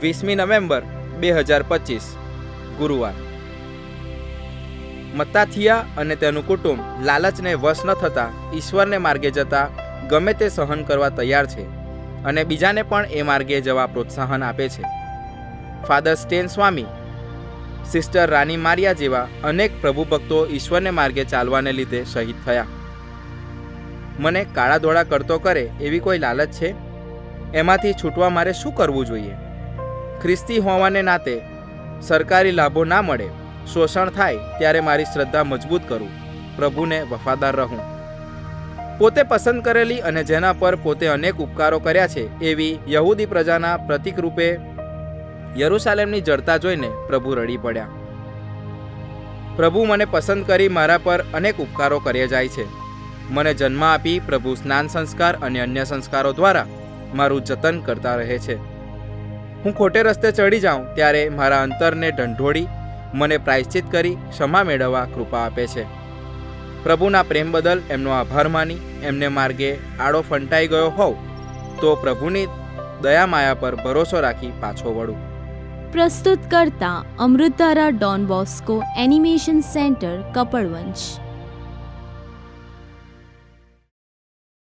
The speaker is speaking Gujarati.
20મી નવેમ્બર 2025 ગુરુવાર. મત્તાથિયા અને તેનું કુટુંબ લાલચને વશ ન થતાં ઈશ્વરને માર્ગે જતા ગમે તે સહન કરવા તૈયાર છે અને બીજાને પણ એ માર્ગે જવા પ્રોત્સાહન આપે છે. ફાધર સ્ટેન સ્વામી, સિસ્ટર રાની મારિયા જેવા અનેક પ્રભુ ભક્તો ઈશ્વરને માર્ગે ચાલવાને લીધે શહીદ થયા. મને કાળા ધોળા કરતો કરે એવી કોઈ લાલચ છે? એમાંથી છૂટવા મારે શું કરવું જોઈએ? ખ્રિસ્તી હોવાને નાતે સરકારી લાભો ના મળે, શોષણ થાય ત્યારે મારી શ્રદ્ધા મજબૂત કરું, પ્રભુને વફાદાર રહું. પોતે પસંદ કરેલી અને જેના પર પોતે અનેક ઉપકારો કર્યા છે એવી યહૂદી પ્રજાના પ્રતીક રૂપે યરૂશાલેમની જડતા જોઈને પ્રભુ રડી પડ્યા. પ્રભુ મને પસંદ કરી મારા પર અનેક ઉપકારો કર્યા જાય છે. મને જન્મ આપી પ્રભુ સ્નાન સંસ્કાર અને અન્ય સંસ્કારો દ્વારા મારું જતન કરતા રહે છે. હું ખોટે રસ્તે ચડી જાઉં ત્યારે મારા અંતરને ઢંઢોળી મને પ્રાયશ્ચિત કરી ક્ષમા મેળવવા કૃપા આપે છે. પ્રભુના પ્રેમ બદલ એમનો આભાર માની એમને માર્ગે આડો ફંટાઈ ગયો હોઉં તો પ્રભુની દયા માયા પર ભરોસો રાખી પાછો વળું. પ્રસ્તુત કરતા અમૃતધારા Don Bosco animation centre, Kapadvanj.